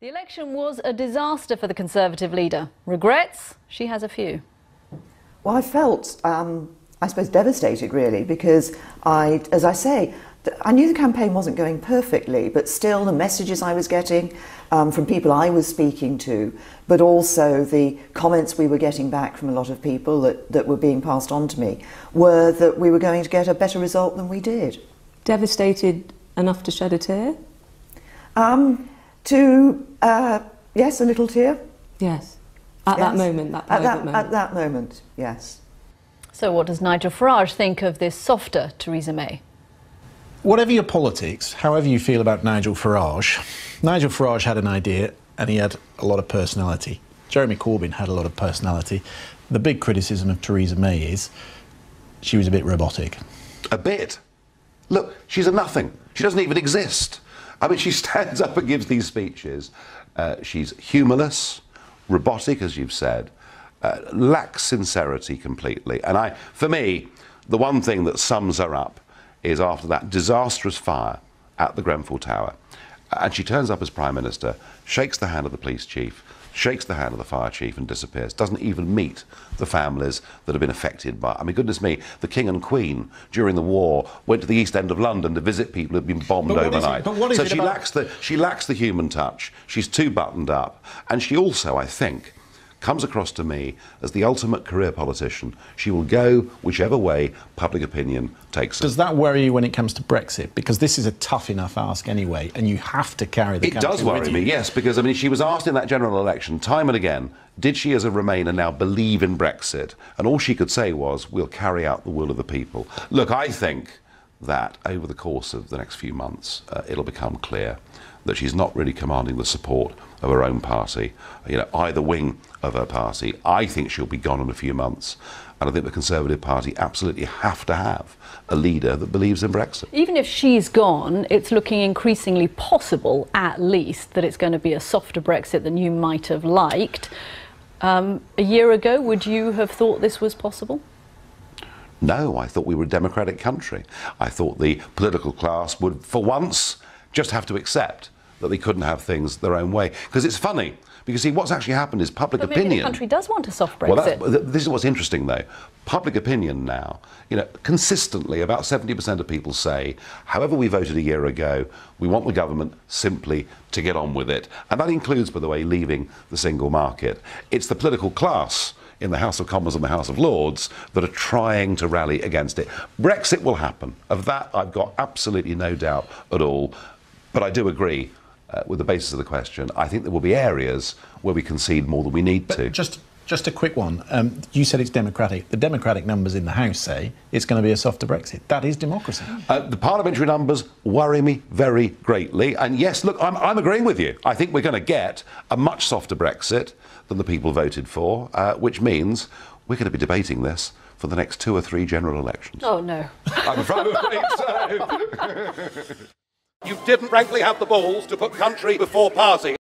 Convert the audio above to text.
The election was a disaster for the Conservative leader. Regrets? She has a few. Well, I felt, I suppose, devastated really, because as I say, I knew the campaign wasn't going perfectly, but still the messages I was getting from people I was speaking to, but also the comments we were getting back from a lot of people that were being passed on to me, were that we were going to get a better result than we did. Devastated enough to shed a tear? Yes, a little tear. Yes. At that moment, that private moment. At that moment, yes. So what does Nigel Farage think of this softer Theresa May? Whatever your politics, however you feel about Nigel Farage had an idea and he had a lot of personality. Jeremy Corbyn had a lot of personality. The big criticism of Theresa May is she was a bit robotic. A bit? Look, she's a nothing. She doesn't even exist. I mean, she stands up and gives these speeches. She's humourless, robotic, as you've said, lacks sincerity completely. And for me, the one thing that sums her up is after that disastrous fire at the Grenfell Tower, and she turns up as Prime Minister, shakes the hand of the police chief, shakes the hand of the fire chief and disappears, doesn't even meet the families that have been affected by... I mean, goodness me, the King and Queen, during the war, went to the East End of London to visit people who'd been bombed overnight. So she lacks the human touch, she's too buttoned up, and she also, I think, comes across to me as the ultimate career politician. She will go whichever way public opinion takes her. Does that worry you when it comes to Brexit? Because this is a tough enough ask anyway, and you have to carry the country with you. It does worry me, yes, because I mean, she was asked in that general election time and again, did she as a Remainer now believe in Brexit? And all she could say was, we'll carry out the will of the people. Look, I think that over the course of the next few months, it'll become clear that she's not really commanding the support of her own party, either wing of her party. I think she'll be gone in a few months, and I think the Conservative Party absolutely have to have a leader that believes in Brexit. Even if she's gone, it's looking increasingly possible, at least, that it's going to be a softer Brexit than you might have liked. A year ago, would you have thought this was possible? No, I thought we were a democratic country. I thought the political class would, for once, just have to accept that they couldn't have things their own way. Because it's funny, because see, what's actually happened is public opinion... Maybe the country does want a soft Brexit. Well, this is what's interesting, though. Public opinion now, consistently, about 70% of people say, however we voted a year ago, we want the government simply to get on with it. And that includes, by the way, leaving the single market. It's the political class in the House of Commons and the House of Lords that are trying to rally against it. Brexit will happen. Of that, I've got absolutely no doubt at all. But I do agree with the basis of the question. I think there will be areas where we concede more than we need to. Just a quick one. You said it's democratic. The democratic numbers in the House say it's going to be a softer Brexit. That is democracy. The parliamentary numbers worry me very greatly. And yes, look, I'm agreeing with you. I think we're going to get a much softer Brexit than the people voted for, which means we're going to be debating this for the next 2 or 3 general elections. Oh, no. I'm afraid so. You didn't frankly have the balls to put country before party.